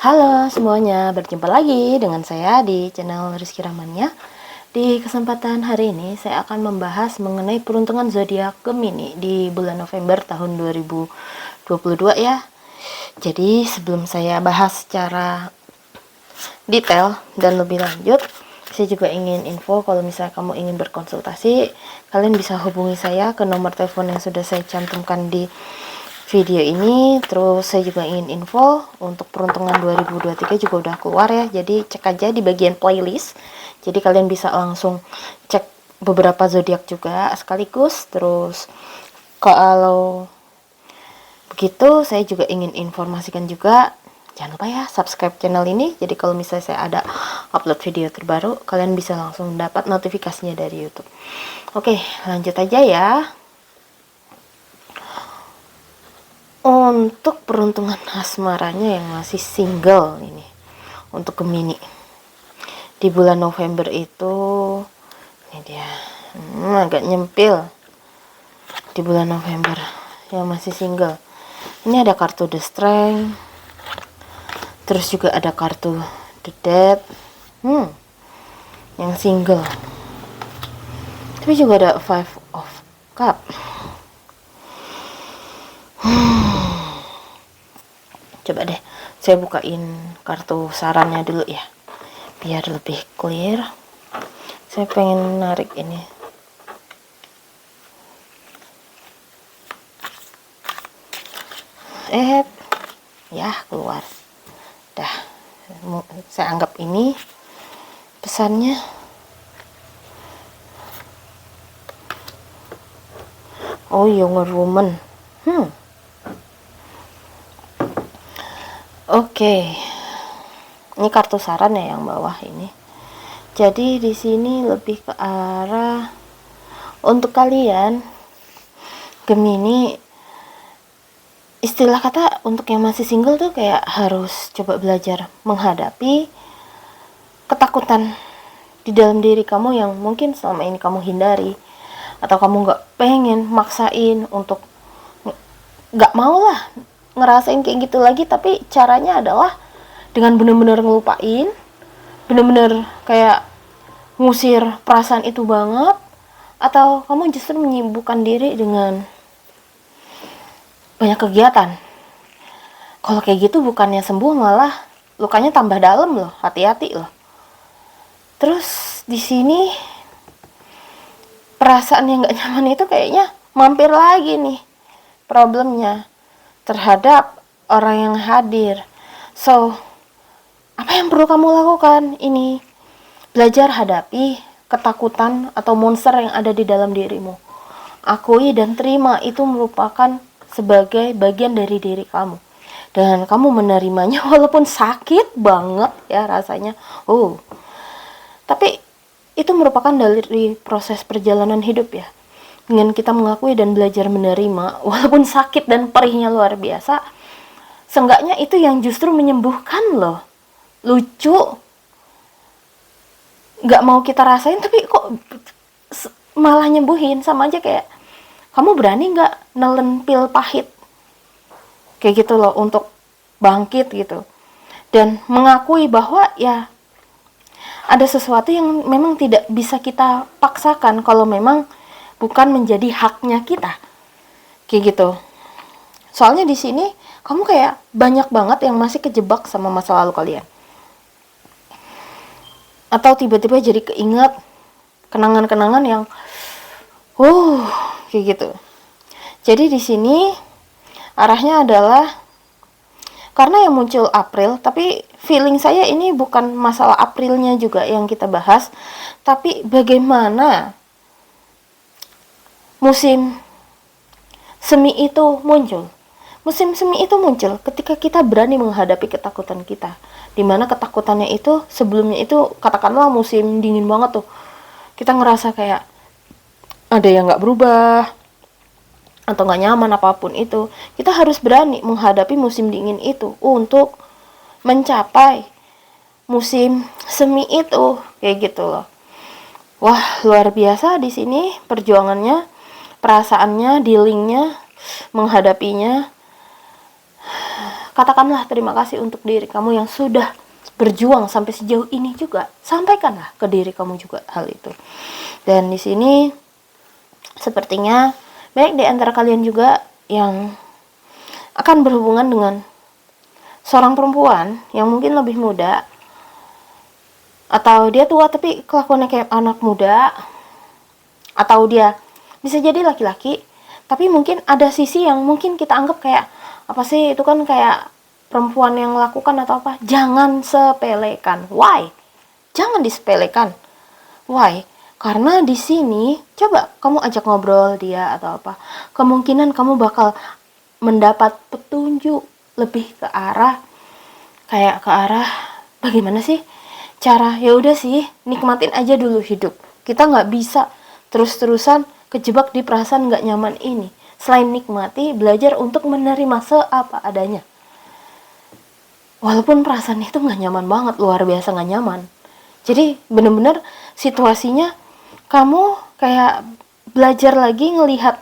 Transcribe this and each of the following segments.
Halo semuanya, berjumpa lagi dengan saya di channel Rizky Rahmania. Di kesempatan hari ini saya akan membahas mengenai peruntungan zodiak Gemini di bulan November tahun 2022 ya. Jadi sebelum saya bahas secara detail dan lebih lanjut, saya juga ingin info kalau misalnya kamu ingin berkonsultasi, kalian bisa hubungi saya ke nomor telepon yang sudah saya cantumkan di video ini. Terus saya juga ingin info untuk peruntungan 2023 juga udah keluar ya, jadi cek aja di bagian playlist, jadi kalian bisa langsung cek beberapa zodiak juga sekaligus. Terus kalau begitu saya juga ingin informasikan juga, jangan lupa ya subscribe channel ini, jadi kalau misalnya saya ada upload video terbaru kalian bisa langsung dapat notifikasinya dari YouTube. Oke, lanjut aja ya. Untuk peruntungan asmaranya yang masih single ini, untuk Gemini di bulan November itu, ini dia, agak nyempil. Di bulan November yang masih single, ini ada kartu The Strength, terus juga ada kartu The Death, yang single. Tapi juga ada Five of Cup. Coba deh saya bukain kartu sarannya dulu ya, biar lebih clear. Saya pengen narik ini. Ya keluar. Dah, saya anggap ini pesannya. Oh, younger woman. Oke. Ini kartu saran ya yang bawah ini. Jadi di sini lebih ke arah untuk kalian Gemini, istilah kata untuk yang masih single tuh kayak harus coba belajar menghadapi ketakutan di dalam diri kamu yang mungkin selama ini kamu hindari, atau kamu nggak pengen maksain untuk nggak mau lah ngerasain kayak gitu lagi, tapi caranya adalah dengan benar-benar ngelupain, benar-benar kayak ngusir perasaan itu banget, atau kamu justru menyibukkan diri dengan banyak kegiatan. Kalau kayak gitu bukannya sembuh, malah lukanya tambah dalam loh, hati-hati loh. Terus di sini perasaan yang gak nyaman itu kayaknya mampir lagi nih problemnya terhadap orang yang hadir. So, apa yang perlu kamu lakukan ini? Belajar hadapi ketakutan atau monster yang ada di dalam dirimu. Akui dan terima itu merupakan sebagai bagian dari diri kamu. Dan kamu menerimanya walaupun sakit banget ya rasanya. Tapi itu merupakan dari proses perjalanan hidup ya. Dengan kita mengakui dan belajar menerima, walaupun sakit dan perihnya luar biasa, seenggaknya itu yang justru menyembuhkan loh. Lucu, gak mau kita rasain tapi kok malah nyembuhin. Sama aja kayak kamu berani gak nelen pil pahit kayak gitu loh untuk bangkit gitu, dan mengakui bahwa ya ada sesuatu yang memang tidak bisa kita paksakan kalau memang bukan menjadi haknya kita, kayak gitu. Soalnya di sini kamu kayak banyak banget yang masih kejebak sama masa lalu kalian, atau tiba-tiba jadi keinget kenangan-kenangan yang kayak gitu. Jadi di sini arahnya adalah karena yang muncul April, tapi feeling saya ini bukan masalah Aprilnya juga yang kita bahas, tapi bagaimana musim semi itu muncul. Musim semi itu muncul ketika kita berani menghadapi ketakutan kita, dimana ketakutannya itu sebelumnya itu katakanlah musim dingin banget tuh, kita ngerasa kayak ada yang gak berubah atau gak nyaman apapun itu. Kita harus berani menghadapi musim dingin itu untuk mencapai musim semi itu, kayak gitu loh. Wah, luar biasa di sini perjuangannya, perasaannya, dealingnya, menghadapinya. katakanlah terima kasih untuk diri kamu yang sudah berjuang sampai sejauh ini juga. Sampaikanlah ke diri kamu juga hal itu. Dan di sini sepertinya banyak di antara kalian juga yang akan berhubungan dengan seorang perempuan yang mungkin lebih muda, atau dia tua tapi kelakuannya kayak anak muda, atau dia bisa jadi laki-laki tapi mungkin ada sisi yang mungkin kita anggap kayak apa sih, itu kan kayak perempuan yang lakukan atau apa. Jangan sepelekan. Why? Jangan disepelekan. Why? Karena di sini coba kamu ajak ngobrol dia atau apa, kemungkinan kamu bakal mendapat petunjuk lebih ke arah bagaimana sih cara, ya udah sih, nikmatin aja dulu hidup. Kita nggak bisa terus-terusan kejebak di perasaan nggak nyaman ini. Selain nikmati, belajar untuk menerima seapa adanya. Walaupun perasaan itu nggak nyaman banget, luar biasa nggak nyaman. Jadi bener-bener situasinya kamu kayak belajar lagi ngelihat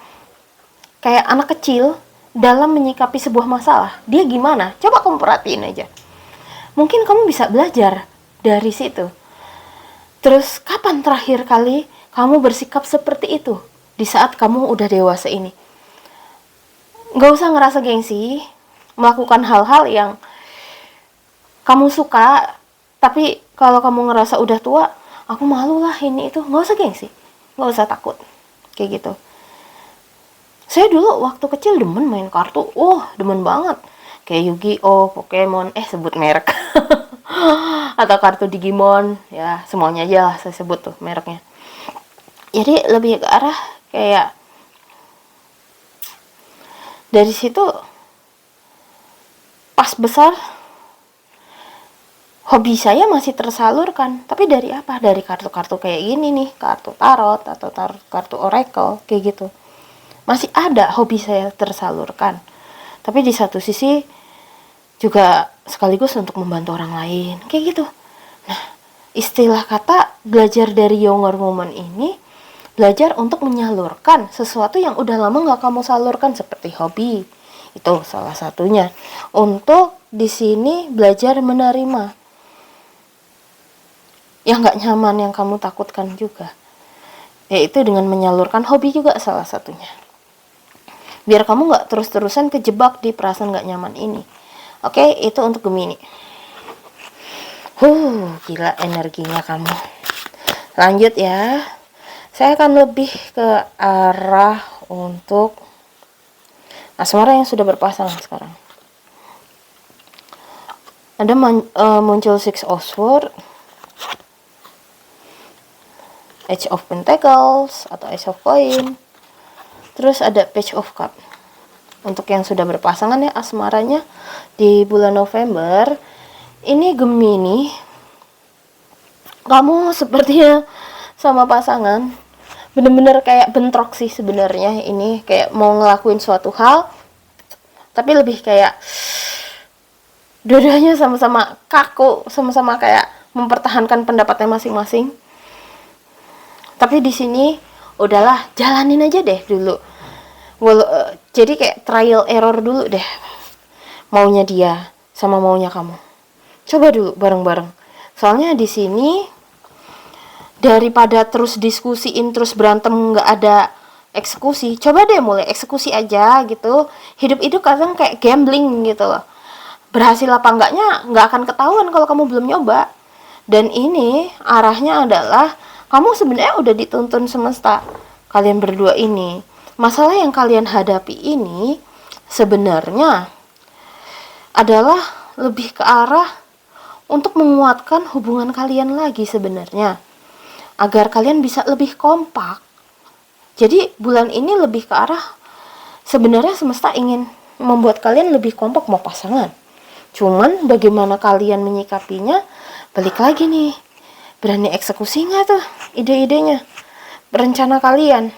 kayak anak kecil dalam menyikapi sebuah masalah. Dia gimana? Coba kamu perhatiin aja. Mungkin kamu bisa belajar dari situ. Terus kapan terakhir kali kamu bersikap seperti itu? Di saat kamu udah dewasa ini. Gak usah ngerasa gengsi melakukan hal-hal yang kamu suka, tapi kalau kamu ngerasa udah tua, aku malu lah ini itu, gak usah gengsi, gak usah takut kayak gitu. Saya dulu waktu kecil demen main kartu, demen banget, kayak Yu-Gi-Oh, Pokemon, sebut merek atau kartu Digimon, ya semuanya aja lah saya sebut tuh mereknya. Jadi lebih ke arah kayak dari situ pas besar hobi saya masih tersalurkan, tapi dari apa? Dari kartu-kartu kayak gini nih, kartu tarot atau kartu oracle kayak gitu. Masih ada hobi saya tersalurkan. Tapi di satu sisi juga sekaligus untuk membantu orang lain kayak gitu. Nah, istilah kata belajar dari younger woman ini, belajar untuk menyalurkan sesuatu yang udah lama gak kamu salurkan seperti hobi. Itu salah satunya. Untuk di sini belajar menerima yang gak nyaman yang kamu takutkan juga. Yaitu dengan menyalurkan hobi juga salah satunya. Biar kamu gak terus-terusan kejebak di perasaan gak nyaman ini. Oke, itu untuk Gemini. Gila energinya kamu. Lanjut ya. Saya akan lebih ke arah untuk asmara yang sudah berpasangan sekarang. Ada muncul Six of Swords, Age of Pentacles atau Ace of Coin. Terus ada Page of Cup. Untuk yang sudah berpasangan ya asmaranya di bulan November ini Gemini, kamu sepertinya sama pasangan bener-bener kayak bentrok sih sebenarnya. Ini kayak mau ngelakuin suatu hal tapi lebih kayak dua-duanya sama-sama kaku, sama-sama kayak mempertahankan pendapatnya masing-masing. Tapi di sini udahlah, jalanin aja deh dulu. Jadi kayak trial error dulu deh, maunya dia sama maunya kamu. Coba dulu bareng-bareng. Soalnya di sini daripada terus diskusiin terus berantem nggak ada eksekusi, coba deh mulai eksekusi aja gitu. Hidup itu kadang kayak gambling gitu loh. Berhasil apa enggaknya nggak akan ketahuan kalau kamu belum nyoba. Dan ini arahnya adalah kamu sebenarnya udah dituntun semesta, kalian berdua ini. Masalah yang kalian hadapi ini sebenarnya adalah lebih ke arah untuk menguatkan hubungan kalian lagi sebenarnya, agar kalian bisa lebih kompak. Jadi bulan ini lebih ke arah sebenarnya semesta ingin membuat kalian lebih kompak mau pasangan. Cuman bagaimana kalian menyikapinya, balik lagi nih. Berani eksekusi nggak tuh ide-idenya, rencana kalian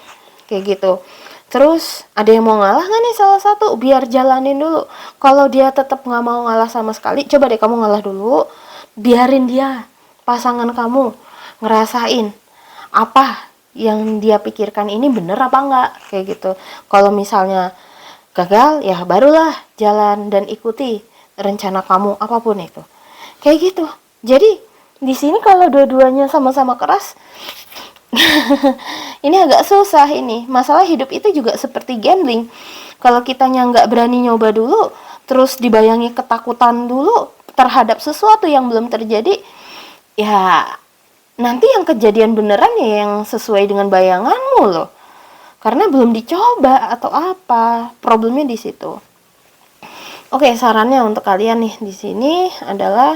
kayak gitu. Terus ada yang mau ngalah nggak nih salah satu, biar jalanin dulu. Kalau dia tetap nggak mau ngalah sama sekali, coba deh kamu ngalah dulu, biarin dia, pasangan kamu ngerasain apa yang dia pikirkan ini bener apa enggak kayak gitu. Kalau misalnya gagal ya barulah jalan dan ikuti. rencana kamu apapun itu. Kayak gitu. Jadi di sini kalau dua-duanya sama-sama keras, ini agak susah ini. Masalah hidup itu juga seperti gambling. Kalau kitanya nggak berani nyoba dulu, terus dibayangi ketakutan dulu terhadap sesuatu yang belum terjadi, ya nanti yang kejadian beneran ya yang sesuai dengan bayanganmu loh. Karena belum dicoba atau apa. Problemnya di situ. Oke, sarannya untuk kalian nih di sini adalah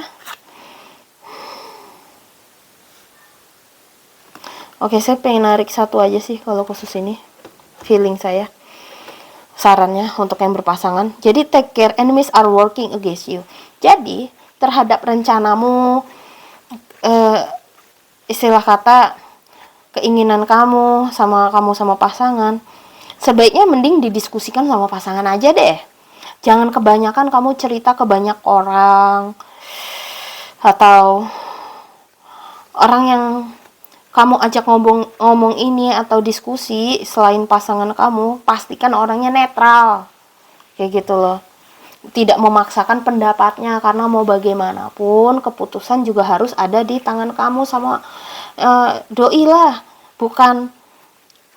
oke, saya pengen narik satu aja sih kalau khusus ini. Feeling saya. Sarannya untuk yang berpasangan. Jadi take care, enemies are working against you. Jadi terhadap rencanamu, istilah kata keinginan kamu sama pasangan, sebaiknya mending didiskusikan sama pasangan aja deh. Jangan kebanyakan kamu cerita ke banyak orang atau orang yang kamu ajak ngomong ini atau diskusi selain pasangan kamu. Pastikan orangnya netral, kayak gitu loh. Tidak memaksakan pendapatnya, karena mau bagaimanapun keputusan juga harus ada di tangan kamu sama doi lah. Bukan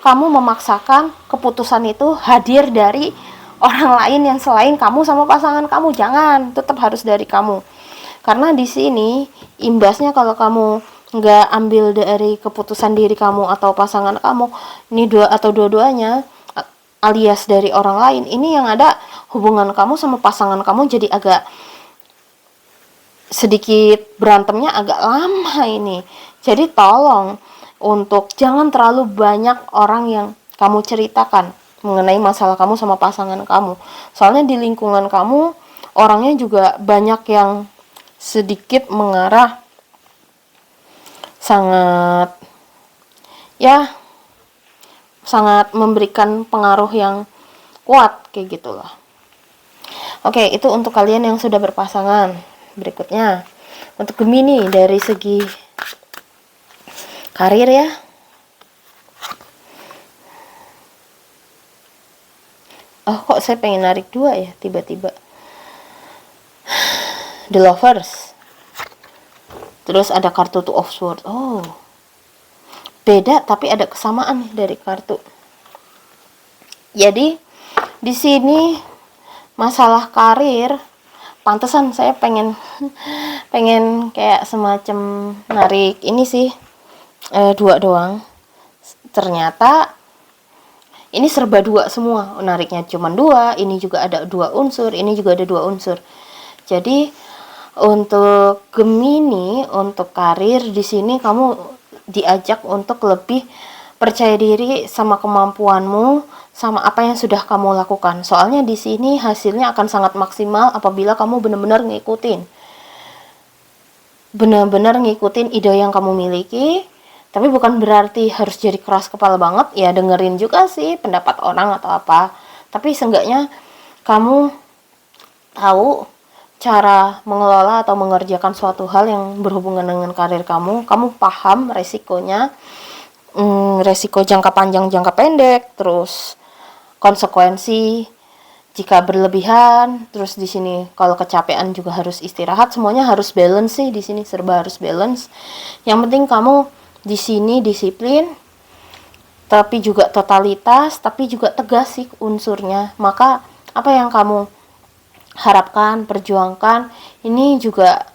kamu memaksakan keputusan itu hadir dari orang lain yang selain kamu sama pasangan kamu. Jangan, tetap harus dari kamu. Karena di sini imbasnya kalau kamu nggak ambil dari keputusan diri kamu atau pasangan kamu, ini dua-duanya alias dari orang lain, ini yang ada hubungan kamu sama pasangan kamu jadi agak sedikit berantemnya agak lama ini. Jadi tolong untuk jangan terlalu banyak orang yang kamu ceritakan mengenai masalah kamu sama pasangan kamu. Soalnya di lingkungan kamu orangnya juga banyak yang sedikit mengarah sangat memberikan pengaruh yang kuat kayak gitulah. Oke, itu untuk kalian yang sudah berpasangan. Berikutnya untuk Gemini dari segi karir ya. Oh, kok saya pengen narik dua ya tiba-tiba. The Lovers. Terus ada kartu Two of Swords. Oh. Beda tapi ada kesamaan nih dari kartu. Jadi di sini masalah karir, pantesan saya pengen kayak semacam narik ini sih dua doang. Ternyata ini serba dua semua, nariknya cuma dua, ini juga ada dua unsur, ini juga ada dua unsur. Jadi untuk Gemini, untuk karir di sini kamu diajak untuk lebih percaya diri sama kemampuanmu, sama apa yang sudah kamu lakukan. Soalnya di sini hasilnya akan sangat maksimal apabila kamu benar-benar ngikutin ide yang kamu miliki. Tapi bukan berarti harus jadi keras kepala banget, ya dengerin juga sih pendapat orang atau apa. Tapi seenggaknya kamu tahu cara mengelola atau mengerjakan suatu hal yang berhubungan dengan karir kamu paham resikonya, resiko jangka panjang, jangka pendek, terus konsekuensi jika berlebihan. Terus di sini kalau kecapean juga harus istirahat, semuanya harus balance sih, di sini serba harus balance. Yang penting kamu di sini disiplin, tapi juga totalitas, tapi juga tegas sih unsurnya. Maka apa yang kamu harapkan, perjuangkan, ini juga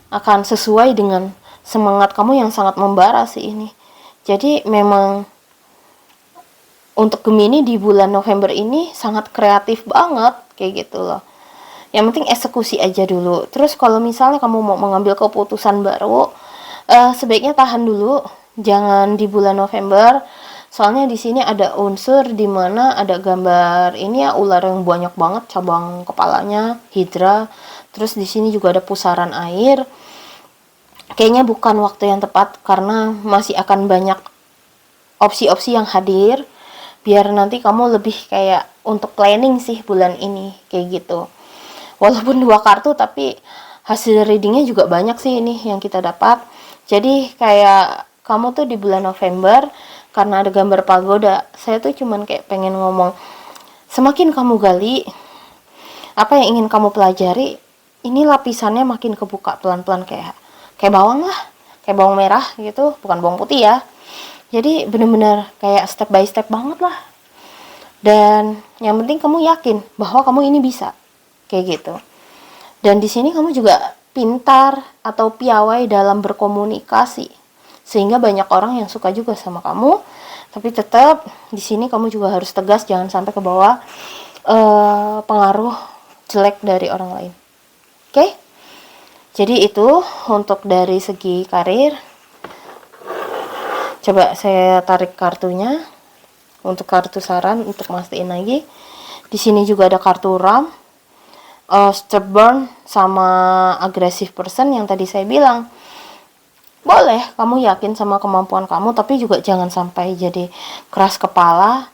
akan sesuai dengan semangat kamu yang sangat membara sih ini. Jadi memang untuk Gemini di bulan November ini sangat kreatif banget kayak gitu loh. Yang penting eksekusi aja dulu. Terus kalau misalnya kamu mau mengambil keputusan baru, sebaiknya tahan dulu, jangan di bulan November. Soalnya di sini ada unsur di mana ada gambar ini ya, ular yang banyak banget cabang kepalanya, hidra. Terus di sini juga ada pusaran air. Kayaknya bukan waktu yang tepat karena masih akan banyak opsi-opsi yang hadir. Biar nanti kamu lebih kayak untuk planning sih bulan ini kayak gitu. Walaupun dua kartu tapi hasil readingnya juga banyak sih ini yang kita dapat. Jadi kayak kamu tuh di bulan November karena ada gambar pagoda, saya tuh cuman kayak pengen ngomong, semakin kamu gali apa yang ingin kamu pelajari, ini lapisannya makin kebuka pelan-pelan, kayak bawang lah, kayak bawang merah gitu, bukan bawang putih ya. Jadi bener-bener kayak step by step banget lah. Dan yang penting kamu yakin bahwa kamu ini bisa, kayak gitu. Dan di sini kamu juga pintar atau piawai dalam berkomunikasi, sehingga banyak orang yang suka juga sama kamu. Tapi tetap di sini kamu juga harus tegas, jangan sampai ke bawah pengaruh jelek dari orang lain. Oke? Jadi itu untuk dari segi karir. Coba saya tarik kartunya untuk kartu saran untuk mastiin lagi. Di sini juga ada kartu ram, stubborn sama aggressive person yang tadi saya bilang. Boleh kamu yakin sama kemampuan kamu, tapi juga jangan sampai jadi keras kepala,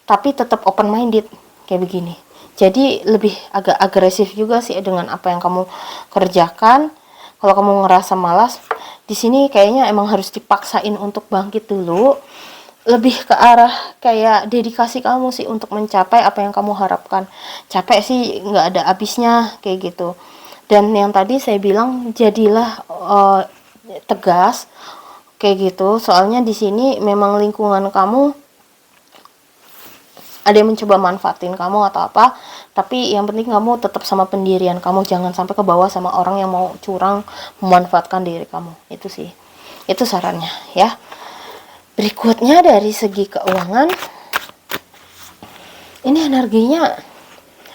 tapi tetap open minded kayak begini. Jadi lebih agak agresif juga sih dengan apa yang kamu kerjakan. Kalau kamu ngerasa malas, di sini kayaknya emang harus dipaksain untuk bangkit dulu. Lebih ke arah kayak dedikasi kamu sih untuk mencapai apa yang kamu harapkan. Capek sih nggak ada habisnya kayak gitu. Dan yang tadi saya bilang, jadilah tegas kayak gitu. Soalnya di sini memang lingkungan kamu ada yang mencoba manfaatin kamu atau apa, tapi yang penting kamu tetap sama pendirian kamu, jangan sampai ke bawah sama orang yang mau curang memanfaatkan diri kamu. Itu sih, itu sarannya ya. Berikutnya dari segi keuangan, ini energinya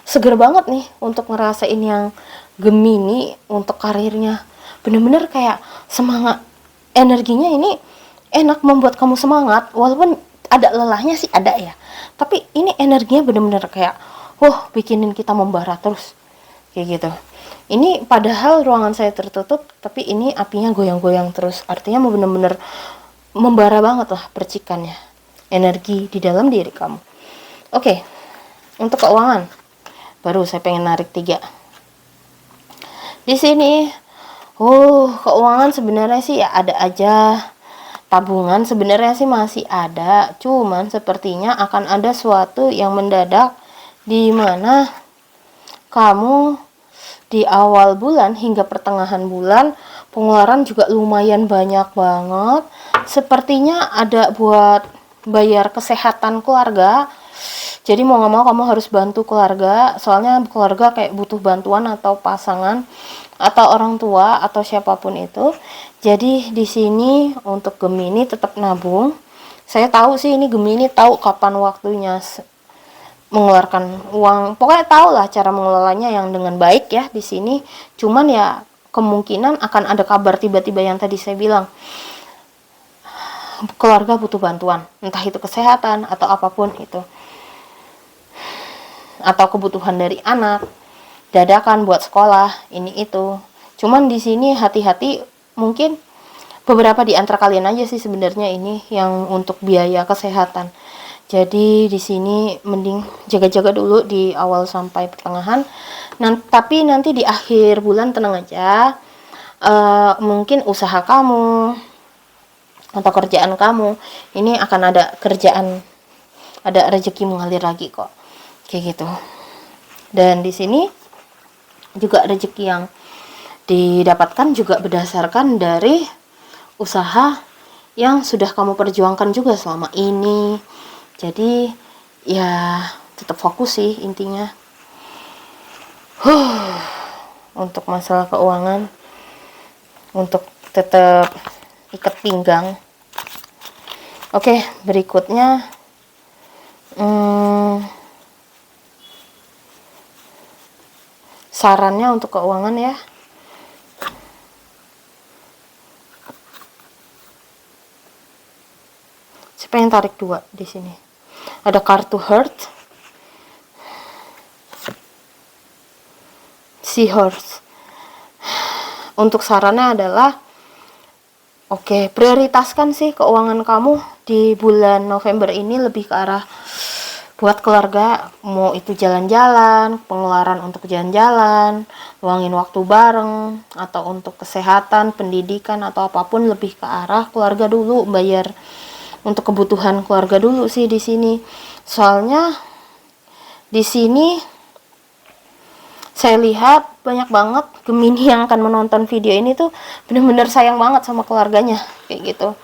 seger banget nih untuk ngerasain yang Gemini untuk karirnya. Bener-bener kayak semangat, energinya ini enak membuat kamu semangat, walaupun ada lelahnya sih, ada ya, tapi ini energinya bener-bener kayak bikinin kita membara terus kayak gitu. Ini padahal ruangan saya tertutup, tapi ini apinya goyang-goyang terus, artinya mau bener-bener membara banget lah percikannya, energi di dalam diri kamu. Oke, untuk keuangan baru saya pengen narik 3 di sini. Keuangan sebenarnya sih ya ada aja. Tabungan sebenarnya sih masih ada, cuman sepertinya akan ada suatu yang mendadak di mana kamu di awal bulan hingga pertengahan bulan pengeluaran juga lumayan banyak banget. Sepertinya ada buat bayar kesehatan keluarga. Jadi mau nggak mau kamu harus bantu keluarga, soalnya keluarga kayak butuh bantuan, atau pasangan atau orang tua atau siapapun itu. Jadi di sini untuk Gemini tetap nabung. Saya tahu sih ini Gemini tahu kapan waktunya mengeluarkan uang. Pokoknya tahu lah cara mengelolanya yang dengan baik ya di sini. Cuman ya kemungkinan akan ada kabar tiba-tiba yang tadi saya bilang. Keluarga butuh bantuan, entah itu kesehatan atau apapun itu. Atau kebutuhan dari anak, dadakan buat sekolah, ini itu. Cuman di sini hati-hati, mungkin beberapa di antara kalian aja sih sebenarnya ini yang untuk biaya kesehatan. Jadi di sini mending jaga-jaga dulu di awal sampai pertengahan. Tapi nanti di akhir bulan tenang aja. Mungkin usaha kamu atau kerjaan kamu ini akan ada kerjaan, ada rezeki mengalir lagi kok. Kayak gitu. Dan di sini juga rezeki yang didapatkan juga berdasarkan dari usaha yang sudah kamu perjuangkan juga selama ini. Jadi ya tetap fokus sih intinya. Untuk masalah keuangan, untuk tetap ikat pinggang. Oke, berikutnya sarannya untuk keuangan ya. Saya pengen tarik 2 di sini. Ada kartu Heart, Seahorse. Untuk sarannya adalah prioritaskan sih keuangan kamu di bulan November ini lebih ke arah buat keluarga, mau itu jalan-jalan, pengeluaran untuk jalan-jalan, luangin waktu bareng, atau untuk kesehatan, pendidikan, atau apapun, lebih ke arah keluarga dulu, bayar untuk kebutuhan keluarga dulu sih di sini. Soalnya di sini saya lihat banyak banget Gemini yang akan menonton video ini tuh bener-bener sayang banget sama keluarganya kayak gitu.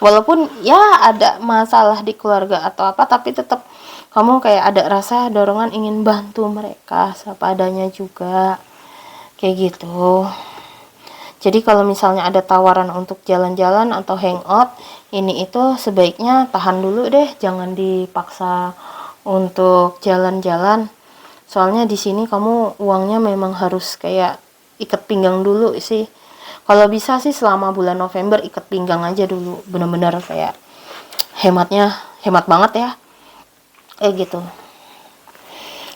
Walaupun ya ada masalah di keluarga atau apa, tapi tetap kamu kayak ada rasa dorongan ingin bantu mereka sepadanya juga kayak gitu. Jadi kalau misalnya ada tawaran untuk jalan-jalan atau hangout ini itu sebaiknya tahan dulu deh, jangan dipaksa untuk jalan-jalan. Soalnya di sini kamu uangnya memang harus kayak ikat pinggang dulu sih. Kalau bisa sih selama bulan November ikat pinggang aja dulu, bener-bener kayak hematnya hemat banget ya, kayak gitu.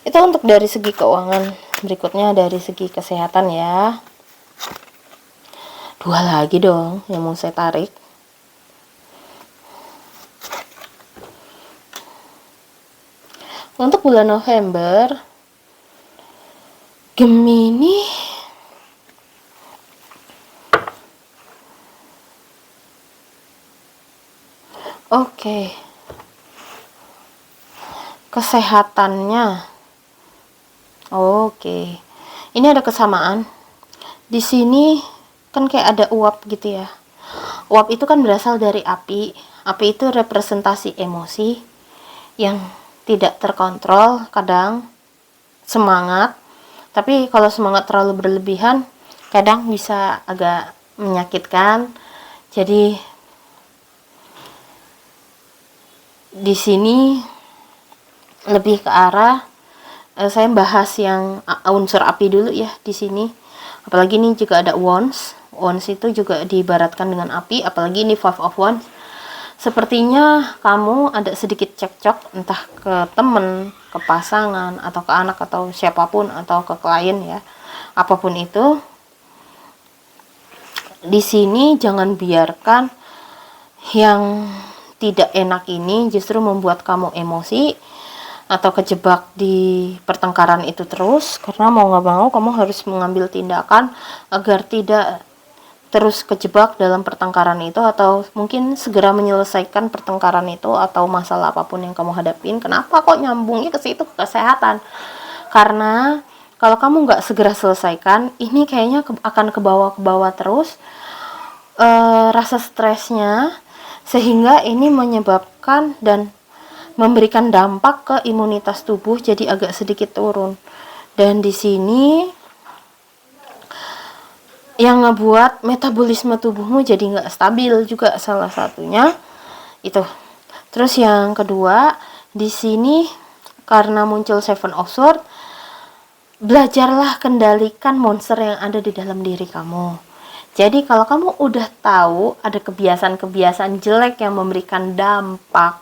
Itu untuk dari segi keuangan. Berikutnya dari segi kesehatan ya. Dua lagi dong yang mau saya tarik. Untuk bulan November, Gemini oke. Kesehatannya oke. Ini ada kesamaan. Di sini kan kayak ada uap gitu ya. Uap itu kan berasal dari api. Api itu representasi emosi yang tidak terkontrol, kadang semangat. Tapi kalau semangat terlalu berlebihan, kadang bisa agak menyakitkan. Jadi di sini lebih ke arah saya bahas yang unsur api dulu ya di sini. Apalagi ini juga ada wands. Wands itu juga diibaratkan dengan api, apalagi ini five of wands. Sepertinya kamu ada sedikit cekcok entah ke temen, ke pasangan, atau ke anak, atau siapapun, atau ke klien ya. Apapun itu. Di sini jangan biarkan yang tidak enak ini justru membuat kamu emosi atau kejebak di pertengkaran itu terus, karena mau nggak mau kamu harus mengambil tindakan agar tidak terus kejebak dalam pertengkaran itu, atau mungkin segera menyelesaikan pertengkaran itu atau masalah apapun yang kamu hadapin. Kenapa kok nyambungnya ke situ, ke kesehatan? Karena kalau kamu nggak segera selesaikan, ini kayaknya akan ke bawah terus rasa stresnya, sehingga ini menyebabkan dan memberikan dampak ke imunitas tubuh jadi agak sedikit turun. Dan di sini yang ngebuat metabolisme tubuhmu jadi nggak stabil juga salah satunya itu. Terus yang kedua, di sini karena muncul Seven of Swords, belajarlah kendalikan monster yang ada di dalam diri kamu. Jadi kalau kamu udah tahu ada kebiasaan-kebiasaan jelek yang memberikan dampak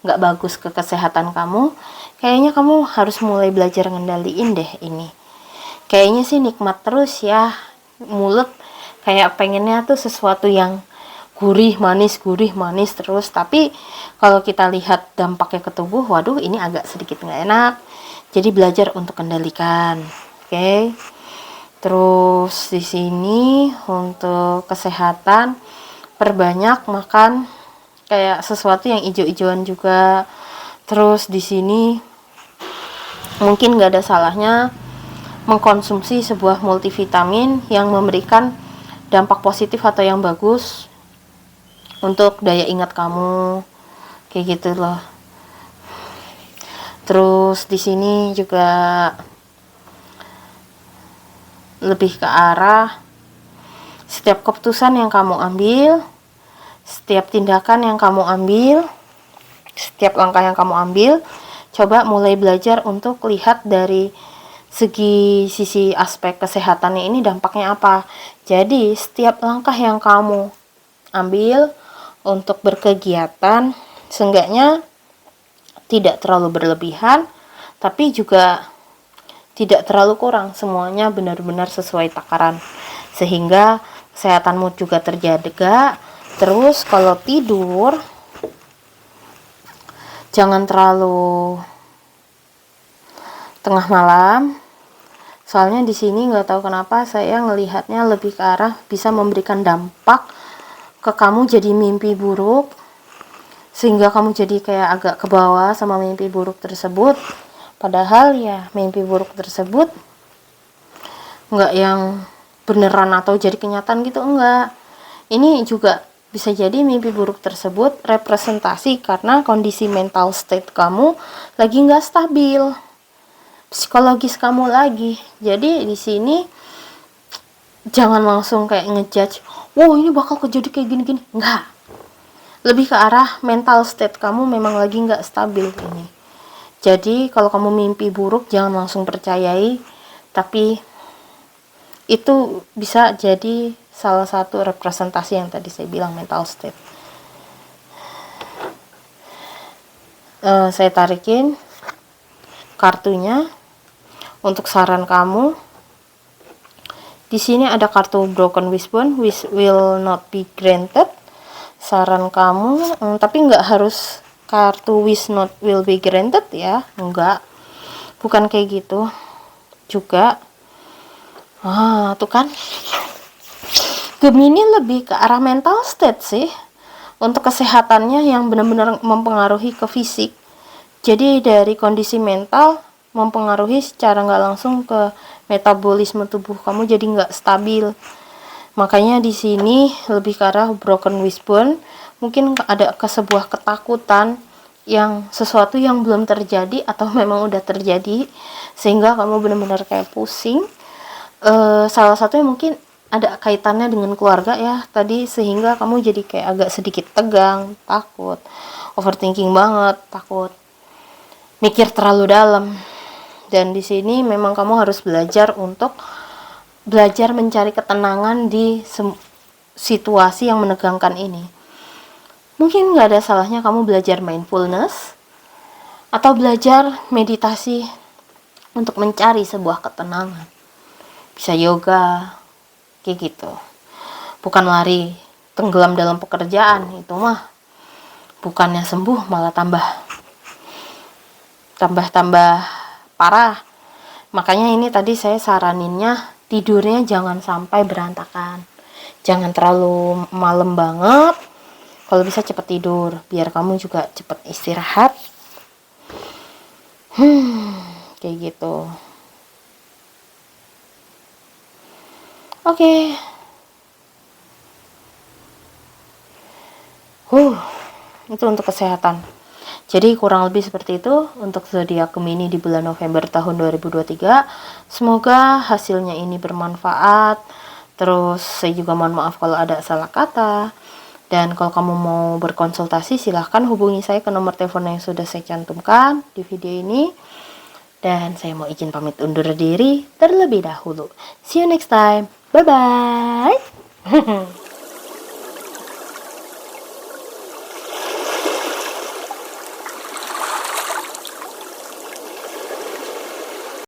nggak bagus ke kesehatan kamu, kayaknya kamu harus mulai belajar ngendaliin deh ini. Kayaknya sih nikmat terus ya, mulut kayak pengennya tuh sesuatu yang gurih manis terus, tapi kalau kita lihat dampaknya ke tubuh, waduh ini agak sedikit nggak enak. Jadi belajar untuk kendalikan. Oke. Terus di sini untuk kesehatan, perbanyak makan kayak sesuatu yang ijo-ijoan juga. Terus di sini mungkin nggak ada salahnya mengkonsumsi sebuah multivitamin yang memberikan dampak positif atau yang bagus untuk daya ingat kamu, kayak gitu loh. Terus di sini juga lebih ke arah setiap keputusan yang kamu ambil, setiap tindakan yang kamu ambil, setiap langkah yang kamu ambil, coba mulai belajar untuk lihat dari sisi aspek kesehatannya ini dampaknya apa. Jadi setiap langkah yang kamu ambil untuk berkegiatan seenggaknya tidak terlalu berlebihan, tapi juga tidak terlalu kurang, semuanya benar-benar sesuai takaran sehingga kesehatanmu juga terjaga. Terus kalau tidur jangan terlalu tengah malam, soalnya di sini nggak tahu kenapa saya ngelihatnya lebih ke arah bisa memberikan dampak ke kamu jadi mimpi buruk, sehingga kamu jadi kayak agak ke bawah sama mimpi buruk tersebut. Padahal ya mimpi buruk tersebut nggak yang beneran atau jadi kenyataan gitu, enggak. Ini juga bisa jadi mimpi buruk tersebut representasi karena kondisi mental state kamu lagi nggak stabil, psikologis kamu lagi. Jadi di sini jangan langsung kayak ngejudge, wow ini bakal kejadi kayak gini-gini, enggak. Lebih ke arah mental state kamu memang lagi nggak stabil ini. Jadi kalau kamu mimpi buruk jangan langsung percayai, tapi itu bisa jadi salah satu representasi yang tadi saya bilang, mental state. Saya tarikin kartunya untuk saran kamu. Di sini ada kartu Broken Wishbone, wish will not be granted. Saran kamu, tapi nggak harus kartu wish not will be granted ya, enggak, bukan kayak gitu juga. Tuh kan, Gemini lebih ke arah mental state sih, untuk kesehatannya yang benar-benar mempengaruhi ke fisik. Jadi dari kondisi mental mempengaruhi secara nggak langsung ke metabolisme tubuh kamu, jadi nggak stabil. Makanya di sini lebih ke arah broken wishbone, mungkin ada ke sebuah ketakutan yang sesuatu yang belum terjadi atau memang udah terjadi sehingga kamu benar-benar kayak pusing. Salah satunya mungkin ada kaitannya dengan keluarga ya tadi, sehingga kamu jadi kayak agak sedikit tegang, takut, overthinking banget, takut mikir terlalu dalam. Dan di sini memang kamu harus belajar untuk belajar mencari ketenangan di situasi yang menegangkan ini. Mungkin nggak ada salahnya kamu belajar mindfulness atau belajar meditasi untuk mencari sebuah ketenangan. Bisa yoga, kayak gitu. Bukan lari tenggelam dalam pekerjaan, itu mah bukannya sembuh malah tambah parah. Makanya ini tadi saya saraninnya tidurnya jangan sampai berantakan, jangan terlalu malam banget, kalau bisa cepet tidur biar kamu juga cepet istirahat. Kayak gitu. Oke. Itu untuk kesehatan. Jadi kurang lebih seperti itu untuk zodiak Gemini di bulan November tahun 2023. Semoga hasilnya ini bermanfaat. Terus saya juga mohon maaf kalau ada salah kata. Dan kalau kamu mau berkonsultasi silahkan hubungi saya ke nomor telepon yang sudah saya cantumkan di video ini. Dan saya mau izin pamit undur diri terlebih dahulu. See you next time. Bye-bye.